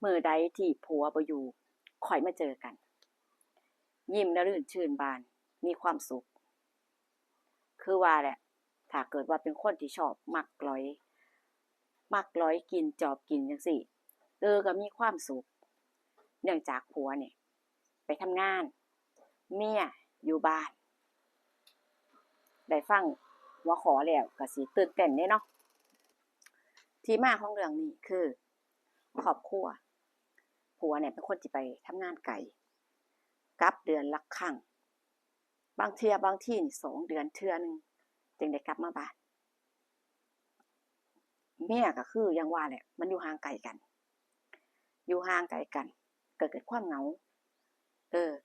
มื้อใดที่ผัวบ่อยู่ค่อยมาเจอกันยิ้มระรื่นชื่นบานมีความสุขคือว่าแหละถ้าเกิดว่าเป็นคนที่ชอบมักหลอยกินจอบกินจังซี้ก็มีความสุขเนื่องจากผัวเนี่ยไปทำงานเมียอยู่บ้านได้ฟังหัวข้อแล้วก็สิตื่นเต้นเดะเนาะที่มาของเรื่องนี้คือครอบครัวผัวเนี่ยเป็นคนที่ไปทำงานไกลกลับเดือนละครั้งบางเที่ยบางที่นี่2เดือนเทื่อหนึ่งจึงได้กลับมาบ้านเมียก็คืออย่างว่าแหละมันอยู่ห่างไกลกันอยู่ห่างไกลกันก็เกิดความเหงา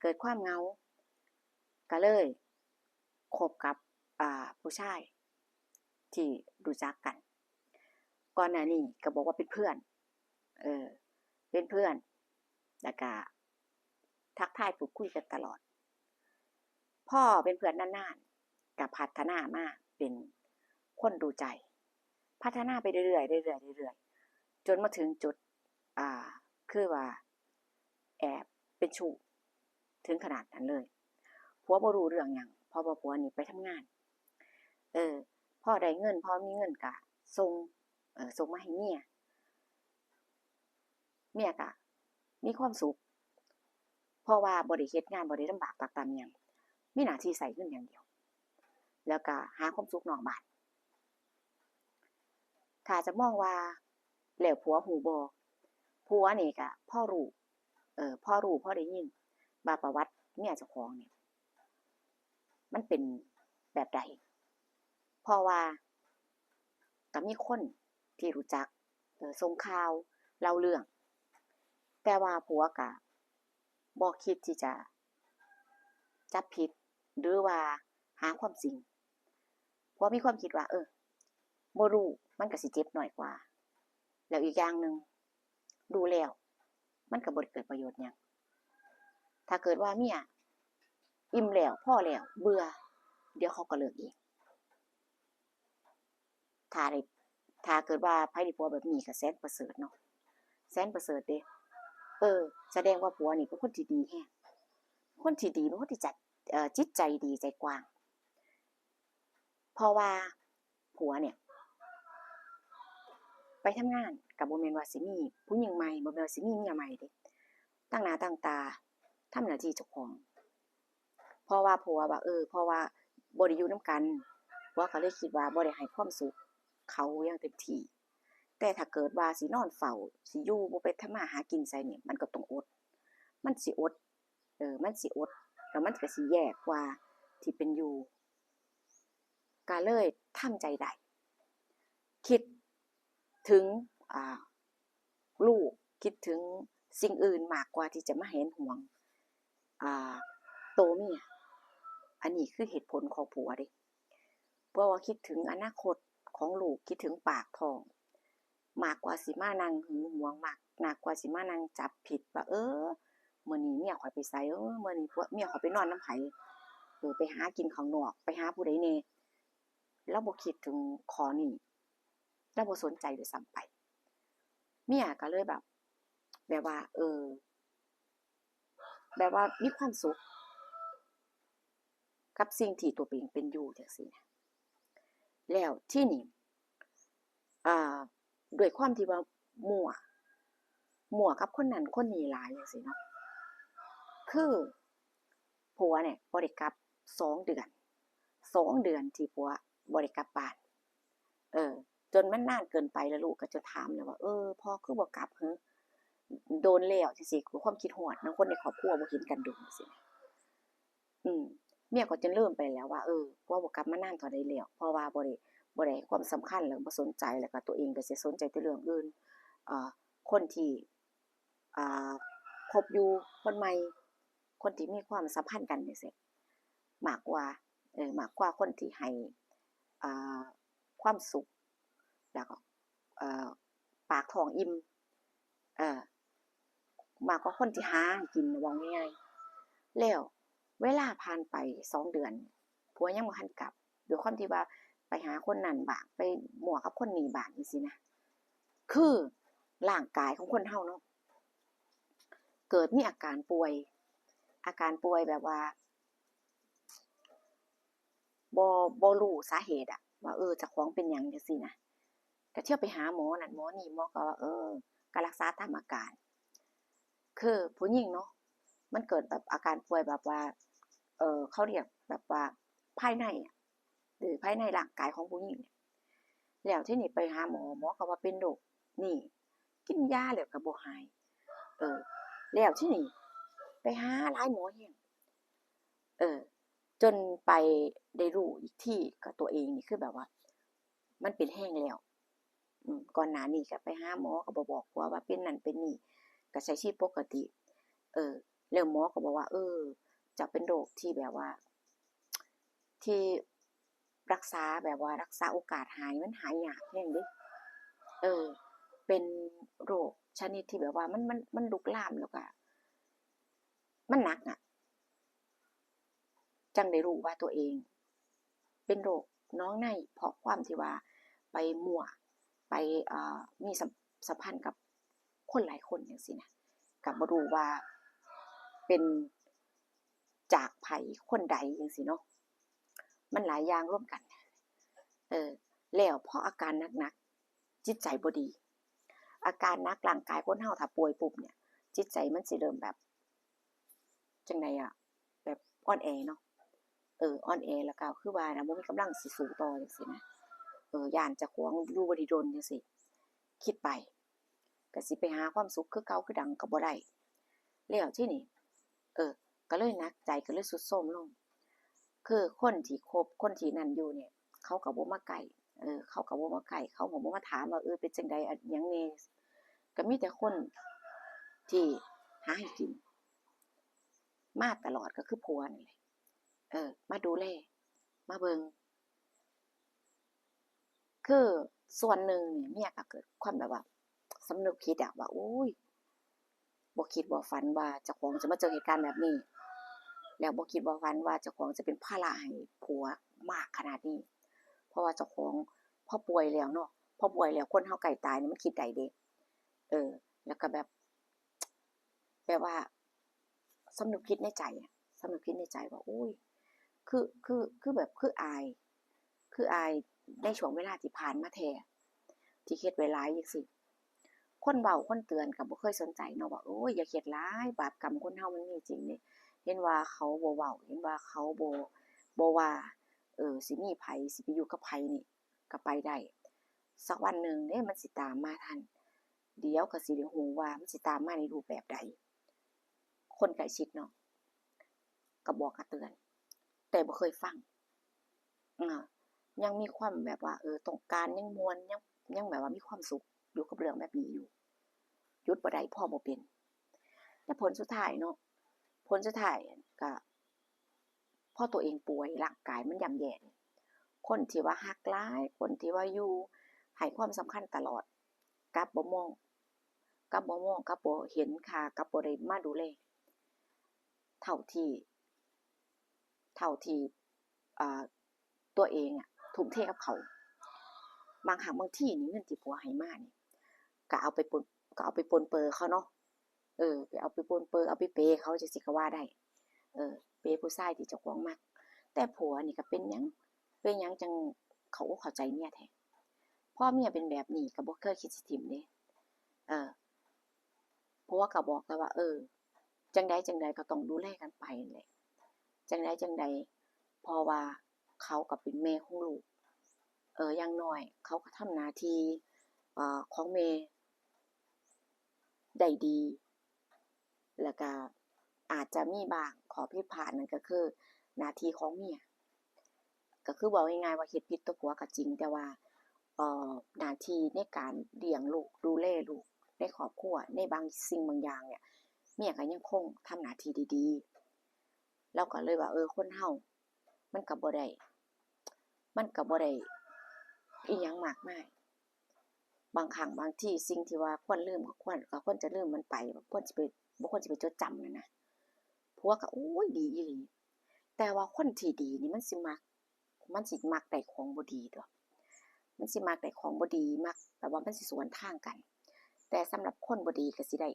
เกิดความเหงาก็เลยคบกับผู้ชายที่รู้จักกันก่อนหน้านี้ก็บอกว่าเป็นเพื่อนเออเป็นเพื่อนแล้วก็ทักทายพูดคุยกันตลอดพ่อเป็นเพื่อนนานๆก็พัฒนามาเป็นคนรู้ใจพัฒนาไปเรื่อยๆเรื่อยๆเรื่อยๆจนมาถึงจุดคือว่าแอบเป็นชู้ถึงขนาดนั้นเลยผัวบ่รู้เรื่องหยังเพราะว่าผัวนี่ไปทำงานพ่อได้เงินพ่อมีเงินก็ส่งมาให้เมียก็มีความสุขเพราะว่าบ่ได้เฮ็ดงานบ่ได้ลำบากตรากตรำหยังมีหน้าที่ใช้เงินอย่างเดียวแล้วก็หาความสุขนอกบ้านถ้าจะมองว่าแล้วผัวรู้บ่ผัวนี่ก็พอรู้พอได้ยินว่าประวัติเมียเจ้าของนี่มันเป็นแบบใดเพราะว่าก็มีคนที่รู้จักส่งข่าวเล่าเรื่องแต่ว่าผัวก็บ่คิดที่จะจับผิดหรือว่าหาความจริงเพราะมีความคิดว่าบ่รู้มันก็สิเจ็บน้อยกว่าแล้วอีกอย่างหนึ่งรู้แล้วมันก็บ่ได้เกิดประโยชน์หยังถ้าเกิดว่าเมียอิ่มแล้วพอแล้วเบื่อเดี๋ยวเขาก็เลิกเองถ้าได้ถ้าเกิดว่าไผได้ผัวแบบนี้ก็แสนประเสริฐเนาะแสนประเสริฐเดะแสดงว่าผัวนี่เป็นคนที่ดีแรงคนที่ดีเป็นคนที่จิตใจดีใจกว้างเพราะว่าผัวเนี่ยไปทำงานก็บ่แม่นว่าสิมีผู้หญิงใหม่บ่แม่นว่าสิมีเมียใหม่เดะตั้งหน้าตั้งตาทำหน้าที่เจ้าของเพราะว่าผัวว่าเพราะว่าบ่ได้อยู่นำกันผัวก็เลยคิดว่าบ่ได้ให้ความสุขเขาอย่างเต็มที่แต่ถ้าเกิดว่าสินอนเฝ้าสิอยู่บ่ไปทำมาหากินไสนี่มันก็ต้องอดมันสิอดมันสิอดแล้วมันก็สิแย่กว่าที่เป็นอยู่ก็เลยทำใจได้คิดถึงลูกคิดถึงสิ่งอื่นมากกว่าที่จะมาหึงหวงโตเมียอันนี้คือเหตุผลของผัวเดะเพราะว่าคิดถึงอนาคตของลูกคิดถึงปากท้องมากกว่าสิมานั่งหึงหวงมากกว่าสิมานั่งจับผิดว่ามื้อนี้เมียข้อยไปไสมื้อนี้ผัวเมียข้อยไปนอนนำไผไปหากินข้างนอกไปหาผู้ใดแหน่เลาบ่คิดถึงข้อนี้เลาบ่สนใจด้วยซ้ำไปเมียก็เลยแบบว่าแบบว่ามีความสุขกับสิ่งที่ตัวเองเป็นอยู่จังซี้นะแล้วที่นี่อ่าด้วยความที่ว่ามั่วกับคนนั้นคนนี้หลายจังซี้เนาะคือผัวเนี่ยบ่ได้กลับ2 เดือนที่ผัวบ่ได้กลับบ้านจนมันนานเกินไปแล้วลูกก็จะถามเลยว่าพ่อคือบ่กลับหือโดนแล้วจังซี้ความคิดฮอดนำคนในครอบครัวบ่เห็นกันโดนจังซี้อืมเมียก็จนลืมไปแล้วว่าผัวบ่กลับมานานเท่าใดแล้วเพราะว่าบ่ได้ให้ความสำคัญแล้วบ่สนใจแล้วก็ตัวเองก็สิสนใจแต่เรื่องอื่นคนที่อ่าคบอยู่คนใหม่คนที่มีความสัมพันธ์กันจังซี้มากกว่ามากกว่าคนที่ให้อ่าความสุขแล้วก็เอ่อปากท้องอิ่มเอ่อมากกว่าคนที่หาให้กินว่าง่ายๆแล้วเวลาผ่านไป2 เดือนผัวยังบ่ทันกลับด้วยความที่ว่าไปหาคนนั้นบ้างไปมั่วกับคนนี้บ้างจังซี้นะคือร่างกายของคนเราเนาะ เกิดมีอาการป่วยแบบว่าบ่รู้สาเหตุอะว่าเจ้าของเป็นหยังจังซี่นะก็เที่ยวไปหาหมอนั่นหมอนี่หมอก็ว่าก็รักษาตามอาการคือผู้หญิงเนาะมันเกิดแบบอาการป่วยแบบว่าเขาเรียกแบบว่าภายในอะหรือภายในร่างกายของผู้หญิงเนี่ยแล้วทีนี้ไปหาหมอหมอก็ว่าเป็นโรคนี่กินยาแล้วก็บ่หายเออแล้วทีนี้ไปหาหลายหมอแฮงเออจนไปได้รู้อีกทีก็ตัวเองนี่คือแบบว่ามันเป็นแห้งแล้วก่อนหน้านี้ก็ไปหาหมอก็บ่บอกผัวว่าเป็นนั่นเป็นนี่ก็ใช้ชีวิตปกติเออแล้วหมอก็บอกว่าจะเป็นโรคที่แบบว่าที่รักษาแบบว่ารักษาโอกาสหายมันหายยากแรงเดะเออเป็นโรคชนิดที่แบบว่ามันลุกลามแล้วก็มันหนักอะจังได้รู้ว่าตัวเองเป็นโรคน้องในเพราะความที่ว่าไปมั่วไปมีสัมพันธ์กับคนหลายคนจังซี่นะก็บ่รู้ว่าเป็นจากไผคนใดจังซี้เนาะมันหลายอย่างรวมกันแล้วพออาการหนักๆจิตใจบ่ดีอาการหนักร่างกายคนเฮาถ้าป่วยปุ๊บเนี่ยจิตใจมันสิเริ่มแบบจั่งใดอะแบบอ่อนแอเนาะอ่อนแอแล้วก็คือว่าน่ะบ่มีกำลังสิสู้ต่อจังซี้นะย้านเจ้าของอยู่บ่ได้ดนจังซี้คิดไปก็สิไปหาความสุขคือเก่าคือดังก็บ่ได้แล้วทีนี้เออก็เลยหนักใจก็เลยทรุดโทรมลงคือคนที่คบคนที่นั่นอยู่เนี่ยเขาก็บ่มาใกล้เขาก็บ่มาใกล้เขาก็บ่มาถามว่าเป็นจั่งใดอะหยังแหน่ก็มีแต่คนที่หาให้กินมาตลอดก็คือผัวนี่แหละมาดูแลมาเบิ่งคือส่วนหนึ่งเนี่ยเมียก็เกิดความแบบว่าสำนึกผิดอะว่าโอ๊ยบ่คิดบ่ฝันว่าเจ้าของจะมาเจอเหตุการณ์แบบนี้แล้วบ่คิดบ่ฝันว่าเจ้าของจะเป็นภาระให้ผัวมากขนาดนี้เพราะว่าเจ้าของพอป่วยแล้วเนาะพอป่วยแล้วคนเฮาใกล้ตายนี่มันคิดได้เดะแล้วก็แบบว่าสำนึกผิดในใจอะสำนึกผิดในใจว่าโอ๊ยคือแบบคืออายในช่วงเวลาที่ผ่านมาแท้ที่เฮ็ดไว้หลายจังซี้คนเว้าคนเตือนก็บ่เคยสนใจเนาะว่าโอ๊ยอย่าเฮ็ดหลายบาปกรรมคนเฮามันมีจริงเดะเห็นว่าเขาบ่เว้าเห็นว่าเขาบ่ว่าสิมีไผสิไปอยู่กับไผนี่ก็ไปได้สักวันหนึ่งเดะมันสิตามมาทันเดี๋ยวก็สิได้รู้ว่ามันสิตามมาในรูปแบบใดคนใกล้ชิดเนาะก็บอกก็เตือนแต่บ่เคยฟังอายังมีความแบบว่าต้องการยังม่วนยังแบบว่ามีความสุขอยู่กับเรื่องแบบนี้อยู่หยุดบ่ได้พอบ่เป็นแต่ผลสุดท้ายเนาะผลสุดท้ายก็พอตัวเองป่วยร่างกายมันย่ำแย่นี่คนที่ว่ารักหลายคนที่ว่าอยู่ให้ความสำคัญตลอดกลับบ่มองกลับบ่มองกลับบ่เห็นค่ากลับบ่ได้มาดูแลเท่าที่เท่าที่อ่าตัวเองอะทุ่มเทกับเขาบางครั้งบางทีนี่เงินที่ผัวให้มานี่ก็เอาไปปนก็เอาไปปรนเปรอเขาเนาะไปเอาไปปรนเปรอเอาไปเปย์เขาจั่งซี้ก็ว่าได้เปย์ผู้ชายที่เจ้าของมักแต่ผัวนี่ก็เป็นหยังจังเข้าอกเข้าใจเมียแท้พอเมียเป็นแบบนี้ก็บ่เคยคิดสิถิ้มเดะเออผัวก็บอกแต่ว่าจั่งใดๆก็ต้องดูแลกันไปนั่นแหละจั่งใดเพราะว่าเขาก็เป็นแม่ของลูกอย่างน้อยเขาก็ทำหน้าที่ของแม่ได้ดีแล้วก็อาจจะมีบ้างข้อผิดพลาดนั่นก็คือหน้าที่ของเมียก็คือเว้าง่ายๆว่าเฮ็ดผิดต่อผัวก็จริงแต่ว่าหน้าที่ในการเลี้ยงลูกดูแลลูกในครอบครัวในบางสิ่งบางอย่างเนี่ยเมียก็ยังคงทำหน้าที่ดีๆเราก็เลยว่าคนเฮามันก็บ่ได้มันก็บ่ได้อิหยังมากมายบางครั้งบางทีสิ่งที่ว่าควรลืมก็ควรจะลืมมันไปบ่ควรสิไปจดจำนั่นนะผัวก็โอ๊ยดีอีหลีแต่ว่าคนที่ดีนี่มันสิมักได้ของบ่ดีตั่วมันสิมักได้ของบ่ดีมักแบบว่ามันสิสวนทางกันแต่สำหรับคนบ่ดีก็สิได้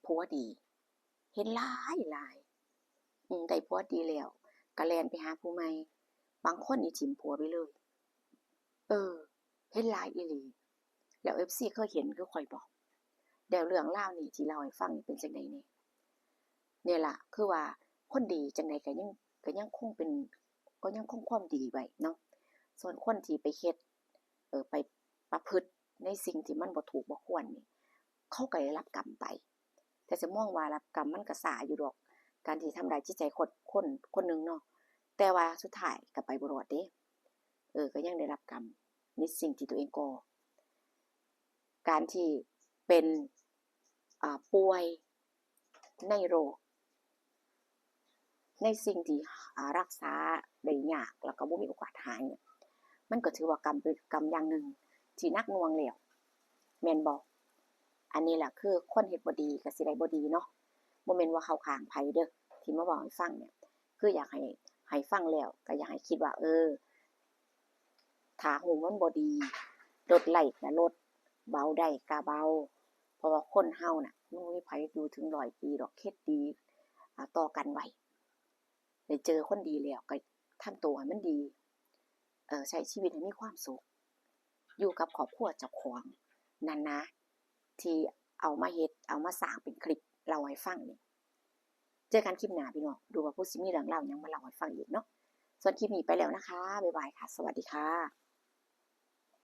ผัวดี เห็นหลายหลายได้ผัวดีแล้วก็แล่นไปหาผู้ใหม่บางคนนี่ถิ้มผัวไปเลยเออเห็นหลายอีหลีแล้ว FC เคยเห็นคือข้อยบ่แล้วเรื่องราวนี้ที่เล่าให้ฟังนี่เป็นจั่งใดแหน่เนี่ยล่ะคือว่าคนดีจั่งใดก็ยังคงเป็นก็ยังคงความดีไว้เนาะส่วนคนที่ไปเฮ็ดไปประพฤติในสิ่งที่มันบ่ถูกบ่ควรนี่เขาก็ได้รับกรรมไปแต่จะมองว่ารับกรรมมันก็สาอยู่ดอกการที่ทำร้ายจิตใจคนหนึ่งเนาะแต่ว่าสุดท้ายก็ไปบ่รอดเด้ก็ยังได้รับกรรมในสิ่งที่ตัวเองก่อการที่เป็นป่วยในโรคในสิ่งที่รักษาได้ยากแล้วก็บ่มีโอกาสหายเนี่ยมันก็ถือว่ากรรมเป็นกรรมอย่างหนึ่งที่หนักหน่วงแล้วแม่นบ่อันนี้ล่ะคือคนเฮ็ดบ่ดีก็สิได้บ่ดีเนาะบ่แม่นว่าเข้าข้างไผเด้อที่มาเว้าให้ฟังเนี่ยคืออยากให้ฟังแล้วก็อยากให้คิดว่าถ้าฮู้มันบ่ดีลดไลก์ก็ลดเบาได้ก็เบาเพราะว่าคนเฮาน่ะมันบ่มีไผอยู่ถึง100ปีดอกเฮ็ดดีต่อกันไว้ได้เจอคนดีแล้วก็ทำตัวให้มันดีใช้ชีวิตให้มีความสุขอยู่กับครอบครัวเจ้าของนั่นนะที่เอามาเฮ็ดเอามาสร้างเป็นคลิปเล่าให้ฟังนี่เจอกันคลิปหน้าพี่น้องดูว่าผู้สิมีเรื่องเล่าหยังมาเล่าให้ฟังอีกเนาะส่วนคลิปนี้ไปแล้วนะคะบ๊ายบายค่ะสวัสดีค่ะ